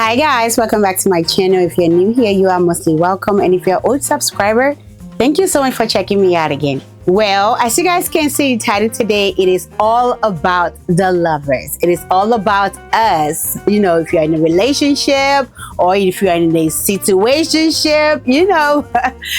Hi guys, welcome back to my channel. If you're new here, you are mostly welcome, and if you're an old subscriber, thank you so much for checking me out again. Well, as you guys can see the title today, it is all about the lovers. It is all about us. You know, if you're in a relationship or if you're in a situationship, you know,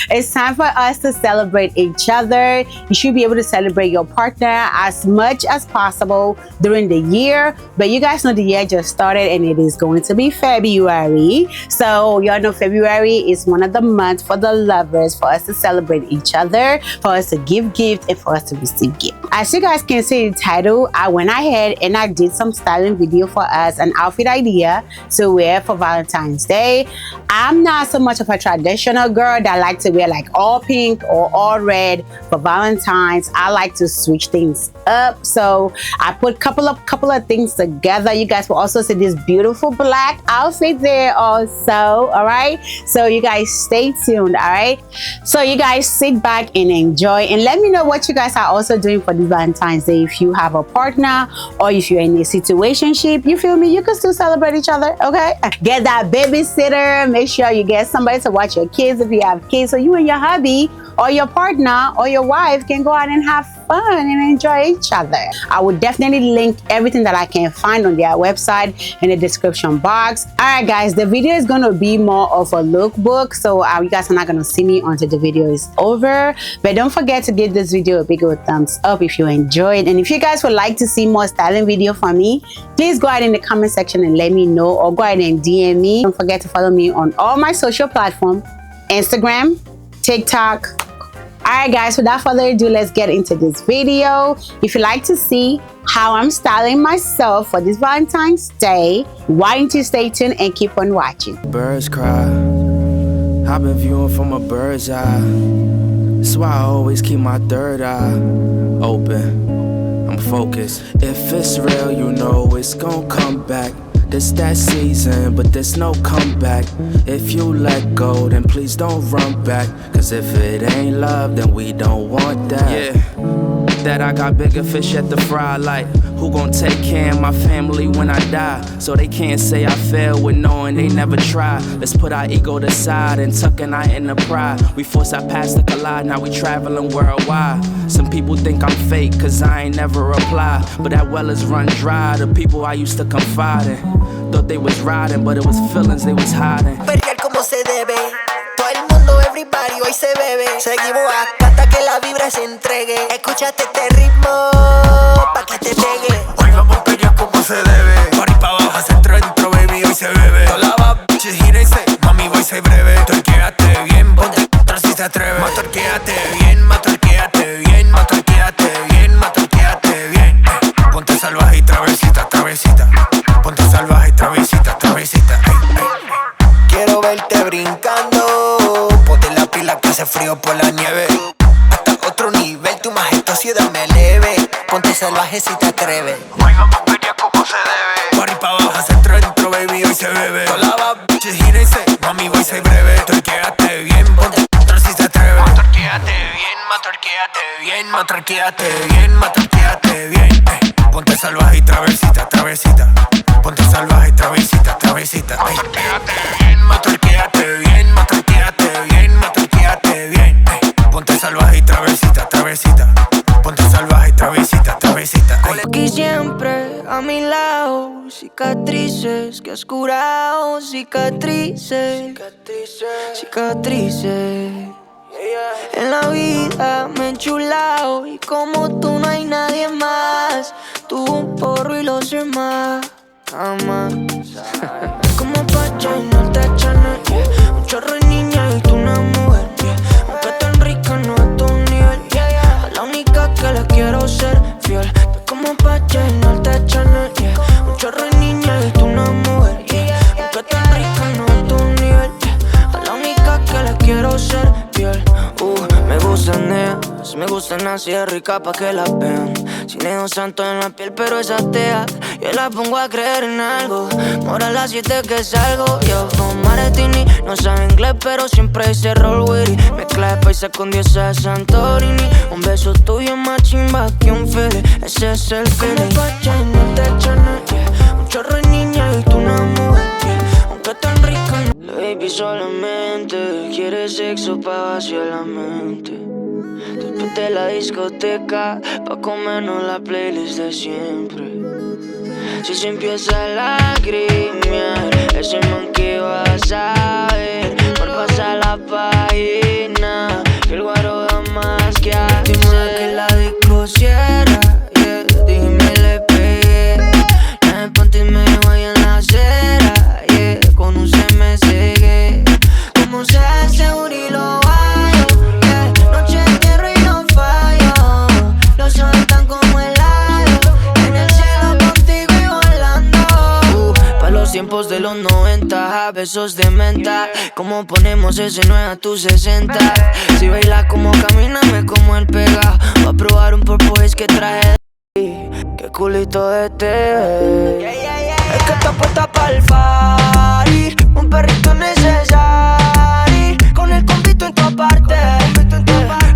it's time for us to celebrate each other. You should be able to celebrate your partner as much as possible during the year. But you guys know the year just started and it is going to be February. So y'all know February is one of the months for the lovers, for us to celebrate each other, for us to give gift, and for us to receive gift. As you guys can see the title, I went ahead and I did some styling video for us, an outfit idea to wear for Valentine's Day. I'm not so much of a traditional girl that like to wear like all pink or all red for Valentine's. I like to switch things up, so I put couple of things together. You guys will also see this beautiful black outfit there also. All right, so you guys stay tuned. All right, so you guys sit back and enjoy, and let me know what you guys are also doing for this Valentine's Day. If you have a partner or if you're in a situationship, you feel me, you can still celebrate each other. Okay, get that babysitter, make sure you get somebody to watch your kids if you have kids, so you and your hubby or your partner or your wife can go out and have fun and enjoy each other. I will definitely link everything that I can find on their website in the description box. All right guys, the video is going to be more of a lookbook, so you guys are not going to see me until the video is over. But don't forget to give this video a big old thumbs up if you enjoyed, and if you guys would like to see more styling video from me, please go ahead in the comment section and let me know, or go ahead and DM me. Don't forget to follow me on all my social platforms, Instagram, TikTok. Alright guys, without further ado, let's get into this video. If you like to see how I'm styling myself for this Valentine's Day, why don't you stay tuned and keep on watching. Birds cry, I've been viewing from a bird's eye. That's why I always keep my third eye open. I'm focused. If it's real, you know it's gonna come back. This that season, but there's no comeback. If you let go, then please don't run back. Cause if it ain't love, then we don't want that. Yeah, that I got bigger fish at the fry. Like, who gon' take care of my family when I die? So they can't say I failed with knowing they never tried. Let's put our ego to side and tuck an eye in the pride. We force our past to collide, now we traveling worldwide. Some people think I'm fake cause I ain't never reply, but that well is run dry. The people I used to confide in thought they was riding, but it was feelings they was hiding. Perrear como se debe, todo el mundo, everybody, hoy se bebe. Seguimos acá hasta que la vibra se entregue. Escúchate este ritmo, pa' que te pegue. Hoy vamos a perrear como se debe. Por ahí pa' abajo, centro, dentro, baby, hoy se bebe. Toda la bitches gira y se, mami, voy se breve. Torquéate bien, ponte atrás si te atreves. Más torquéate bien, más torquéate bien, más torquéate bien, más torquéate bien. Ponte salvaje y travesita, travesita. Ponte salvaje y travesita, travesita. Quiero verte brincando, ponte la pila que hace frío por la nieve. Hasta otro nivel, tu majestuosidad me eleve. Ponte salvaje si te atreves. Hoy vamos a pelear como se debe. Por ahí pa' abajo, centro, dentro, baby, hoy se bebe. Toda la bitches gira y se, mami, voy se breve. Torquéate bien, ponte atrás si te atreves. Más torquéate bien, más torquéate bien, más torquéate bien, más torquéate bien. Ponte salvaje y travesita, travesita. Ponte salvaje y travesita, travesita. Torquéate bien, más torquéate bien, más torquéate bien, más torquéate bien. Ponte salvaje y travesita, travesita. Ponte salvaje y travesita, travesita. Aquí siempre a mi lado, cicatrices que has curado, cicatrices, cicatrices. En la vida me he enchulado y como tú no hay nadie más. Tú un porro y los demás jamás. Como Pacha y no te echan, yeah. Un chorro de niña y tú una mujer, yeah. Aunque tan rica no a tu nivel, yeah. A la única que le quiero ser fiel. Tú como Pacha y no te echan, yeah. Un chorro de niña y tú una mujer, yeah. Aunque tan rica no a tu nivel, yeah. A la única que le quiero ser fiel. Me gustan ellas, me gustan así de rica pa' que la vean. Sin dedos santos en la piel, pero esa atea. Yo la pongo a creer en algo. Mora a las 7 que salgo. Yo con Maretini, no sabe inglés, pero siempre dice roll with it. Mezcla de paisa con diosa de Santorini. Un beso tuyo más chimba que un feeling. Ese es el feeling. Como Pacha y no te echan, yeah. Un chorro de niña y tú una mujer, yeah. sexo pa' vaciar la mente. Después de la discoteca, pa' comernos la playlist de siempre. Si se empieza a lagrimear, ese man que va a saber por pasar la página, que el guaro da más que hacer. Dime que la disco cierra, yeah. Dime le pegué, la ponte y me dejo ahí en la acera, yeah. Con un se me cegué, como sea seguro y lo hallo, yeah. Noche entero y no fallo, los ojos están como el ayo, en el cielo contigo y volando. Pa' los tiempos de los 90, besos de menta, como ponemos ese 9 a tu 60. Si bailas como camíname como el pega, va a probar un purple que traje de qué culito de TV. Es que está puesta pa'l party, un perrito necesario, con el compito en tu parte.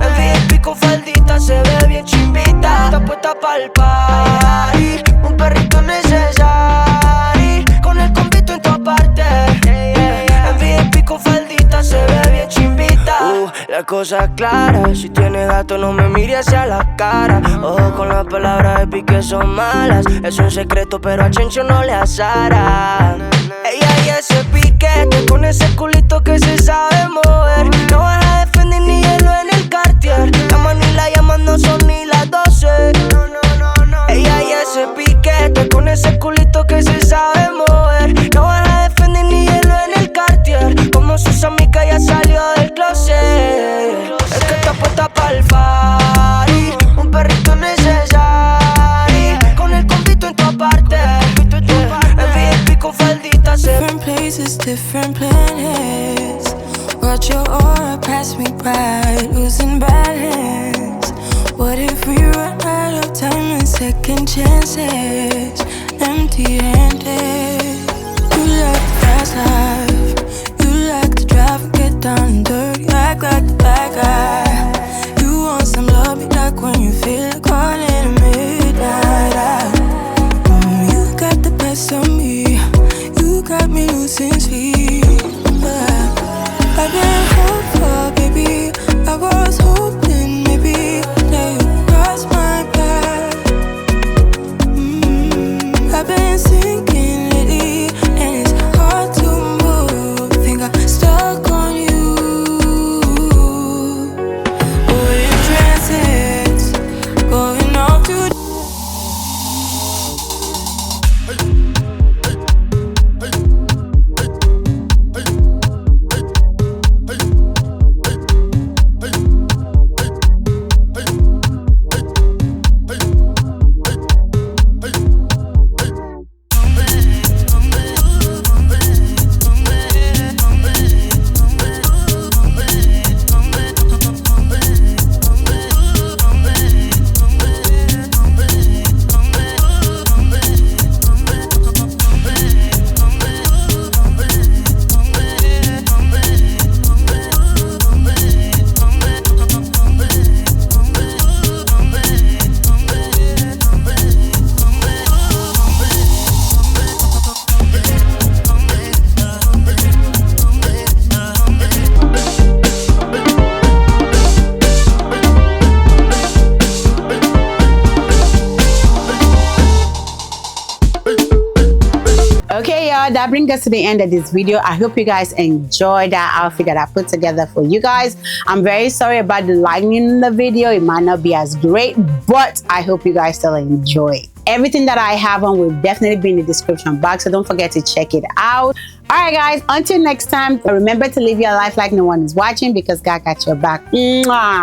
El VIP con faldita se ve bien chimbita. Está puesta pa'l party, un perrito necesario, con el compito en tu parte. El VIP con faldita se ve bien chimbita. La cosa es clara, si tienes gato no me mires hacia la cara. Ojo con las palabras de pique son malas, es un secreto pero a Chencho no le azara. Ella y ese piquete con ese culito que se sabe mover, no vas a defender ni hielo en el Cartier. La manila llaman no son ni las 12. Ella y ese piquete con ese culito que se sabe mover, no vas a defender ni hielo en el Cartier. Como sus amigas ya salió del closet. Es que está puesta pa'l party, un perrito necesario, con el compito en tu parte. El VIP con faldita se different places, different planets. Watch your aura pass me by, losing balance. What if we run out of time and second chances? Empty-handed. You like the fast life, you like to drive and get down and dirty, act like the bad guy. You want some love, be like when you feel like calling at midnight. You got the best of me, you got me losing sleep. I've been hopeful, baby, I was hoping maybe that you cross my path. I've been sinking lately, and it's hard to move. Think I'm stuck on you. We're in transits, going off to that brings us to the end of this video. I hope you guys enjoyed that outfit that I put together for you guys. I'm very sorry about the lighting in the video. It might not be as great, but I hope you guys still enjoy. Everything that I have on will definitely be in the description box, so don't forget to check it out. All right guys, until next time, remember to live your life like no one is watching, because God got your back. Mwah.